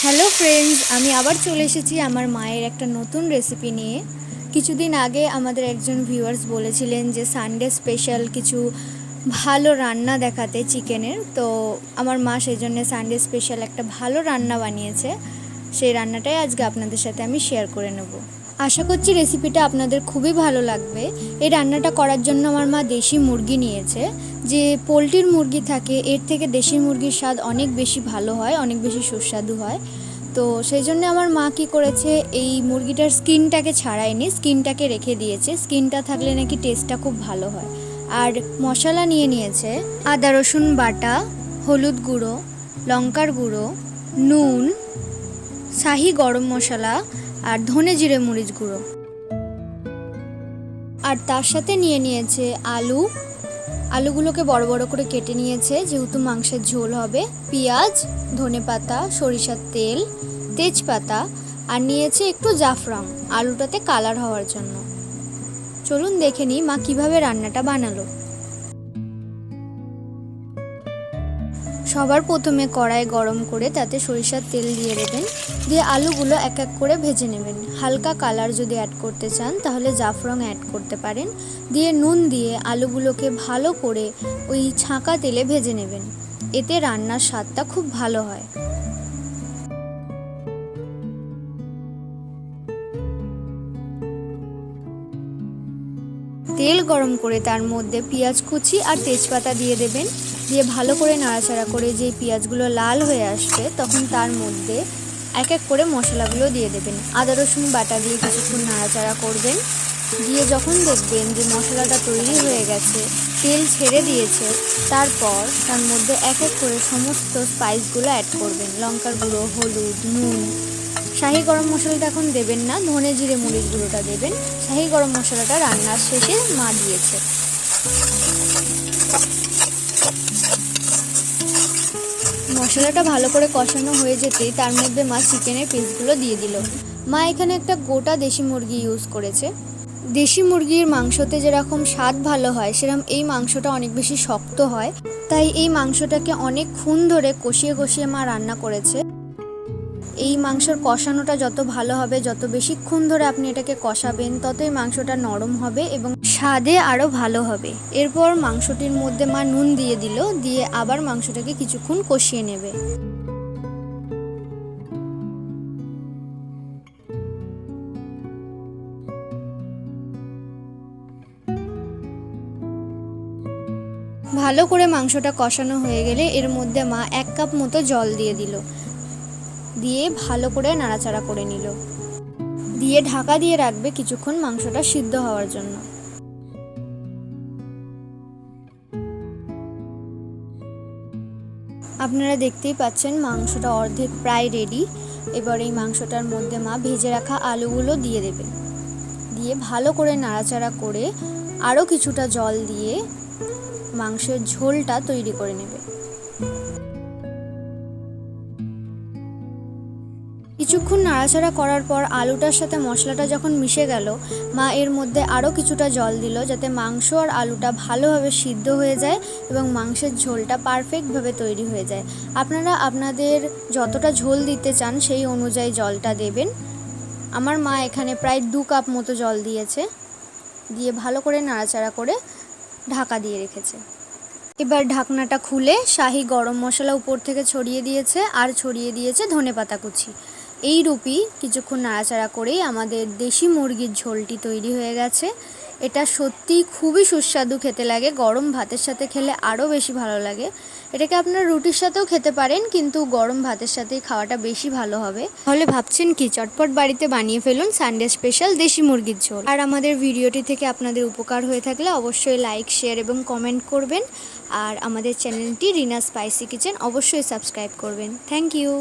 Hello friends, আমি আবার চলে এসেছি আমার মায়ের একটা নতুন রেসিপি নিয়ে। কিছুদিন আগে আমাদের একজন ভিউয়ার্স বলেছিলেন যে সানডে স্পেশাল কিছু ভালো রান্না দেখাতে চিকেনের। তো আমার মা সেই জন্য সানডে স্পেশাল একটা ভালো রান্না বানিয়েছে। সেই রান্নাটাই আজকে আপনাদের সাথে আমি শেয়ার করে নেব। আশা করছি রেসিপিটা আপনাদের খুবই ভালো লাগবে। এই রান্নাটা করার জন্য আমার মা দেশি মুরগি নিয়েছে। যে পোলট্রির মুরগি থাকে এর থেকে দেশি মুরগির স্বাদ অনেক বেশি ভালো হয়, অনেক বেশি সুস্বাদু হয়। তো সেই জন্য আমার মা কী করেছে, এই মুরগিটার স্কিনটাকে ছাড়ায়নি, স্কিনটাকে রেখে দিয়েছে। স্কিনটা থাকলে নাকি টেস্টটা খুব ভালো হয়। আর মশলা নিয়েছে আদা রসুন বাটা, হলুদ গুঁড়ো, লঙ্কার গুঁড়ো, নুন, শাহি গরম মশলা আর ধনে জিরে মরিচ গুঁড়ো। আর তার সাথে নিয়েছে আলুগুলোকে বড় বড় করে কেটে নিয়েছে, যেহেতু মাংসের ঝোল হবে। পেঁয়াজ, ধনেপাতা, সরিষার তেল, তেজপাতা আর নিয়েছে একটু জাফরান আলুটাতে কালার হওয়ার জন্য। চলুন দেখে নিই মা কিভাবে রান্নাটা বানালো। সবার প্রথমে কড়াই গরম করে তাতে সরিষার তেল দিয়ে দেবেন, দিয়ে আলুগুলো এক এক করে ভেজে নেবেন। হালকা কালার যদি অ্যাড করতে চান তাহলে জাফরান অ্যাড করতে পারেন। দিয়ে নুন দিয়ে আলুগুলোকে ভালো করে ওই ছাঁকা তেলে ভেজে নেবেন, এতে রান্নার স্বাদটা খুব ভালো হয়। তেল গরম করে তার মধ্যে পেঁয়াজ কুচি আর তেজপাতা দিয়ে দেবেন, দিয়ে ভালো করে নাড়াচাড়া করে যে পেঁয়াজগুলো লাল হয়ে আসবে তখন তার মধ্যে এক এক করে মশলাগুলো দিয়ে দেবেন। আদা রসুন বাটা দিয়ে কিছুক্ষণ নাড়াচাড়া করবেন, দিয়ে যখন দেখবেন যে মশলাটা তৈরি হয়ে গেছে, তেল ছেড়ে দিয়েছে, তারপর তার মধ্যে এক এক করে সমস্ত স্পাইসগুলো অ্যাড করবেন। লঙ্কার গুঁড়ো, হলুদ, নুন। শাহি গরম মশলাটা এখন দেবেন না, ধনে জিরে মরিচ গুঁড়োটা দেবেন। শাহি গরম মশলাটা রান্নার শেষে মা দিয়েছে। মশলাটা ভালো করে কষানো হয়ে যেতেই তার মধ্যে মা চিকেনের পিসগুলো দিয়ে দিল। মা এখানে একটা গোটা দেশি মুরগি ইউজ করেছে। দেশি মুরগির মাংসতে যেরকম স্বাদ ভালো হয়, সেরকম এই মাংসটা অনেক বেশি শক্ত হয়। তাই এই মাংসটাকে অনেকক্ষণ ধরে কষিয়ে মা রান্না করেছে। এই মাংসর কষানোটা যত ভালো হবে, যত বেশিক্ষণ ধরে আপনি এটাকে কষাবেন, ততই মাংসটা নরম হবে এবং স্বাদে আরও ভালো হবে। এরপর মাংসটির মধ্যে মা নুন দিয়ে দিল, দিয়ে আবার মাংসটাকে কিছুক্ষণ কষিয়ে নেবে। ভালো করে মাংসটা কষানো হয়ে গেলে এর মধ্যে মা 1 কাপ মতো জল দিয়ে দিল, দিয়ে ভালো করে নাড়াচাড়া করে নিল, দিয়ে ঢাকা দিয়ে রাখবে কিছুক্ষণ মাংসটা সিদ্ধ হওয়ার জন্য। আপনারা দেখতেই পাচ্ছেন মাংসটা অর্ধেক প্রায় রেডি। এবার এই মাংসটার মধ্যে মা ভেজে রাখা আলুগুলো দিয়ে দেবে, দিয়ে ভালো করে নাড়াচাড়া করে আরও কিছুটা জল দিয়ে মাংসের ঝোলটা তৈরি করে নেবে। কিছুক্ষণ নাড়াচাড়া করার পর আলুটার সাথে মশলাটা যখন মিশে গেল, মা এর মধ্যে আরও কিছুটা জল দিল, যাতে মাংস আর আলুটা ভালোভাবে সিদ্ধ হয়ে যায় এবং মাংসের ঝোলটা পারফেক্টভাবে তৈরি হয়ে যায়। আপনারা আপনাদের যতটা ঝোল দিতে চান সেই অনুযায়ী জলটা দেবেন। আমার মা এখানে প্রায় 2 কাপ মতো জল দিয়েছে, দিয়ে ভালো করে নাড়াচাড়া করে ঢাকা দিয়ে রেখেছে। এবার ঢাকনাটা খুলে শাহি গরম মশলা উপর থেকে ছড়িয়ে দিয়েছে আর ছড়িয়ে দিয়েছে ধনেপাতা কুচি। এই রূপই কিছুক্ষণ নাড়াচাড়া করেই আমাদের দেশি মুরগির ঝোলটি তৈরি হয়ে গেছে। এটা সত্যিই খুবই সুস্বাদু খেতে লাগে, গরম ভাতের সাথে খেলে আরও বেশি ভালো লাগে। এটাকে আপনারা রুটির সাথেও খেতে পারেন, কিন্তু গরম ভাতের সাথেই খাওয়াটা বেশি ভালো হবে। তাহলে ভাবছেন কি, চটপট বাড়িতে বানিয়ে ফেলুন সানডে স্পেশাল দেশি মুরগির ঝোল। আর আমাদের ভিডিওটি থেকে আপনাদের উপকার হয়ে থাকলে অবশ্যই লাইক, শেয়ার এবং কমেন্ট করবেন। আর আমাদের চ্যানেলটি রিনা স্পাইসি কিচেন অবশ্যই সাবস্ক্রাইব করবেন। Thank you.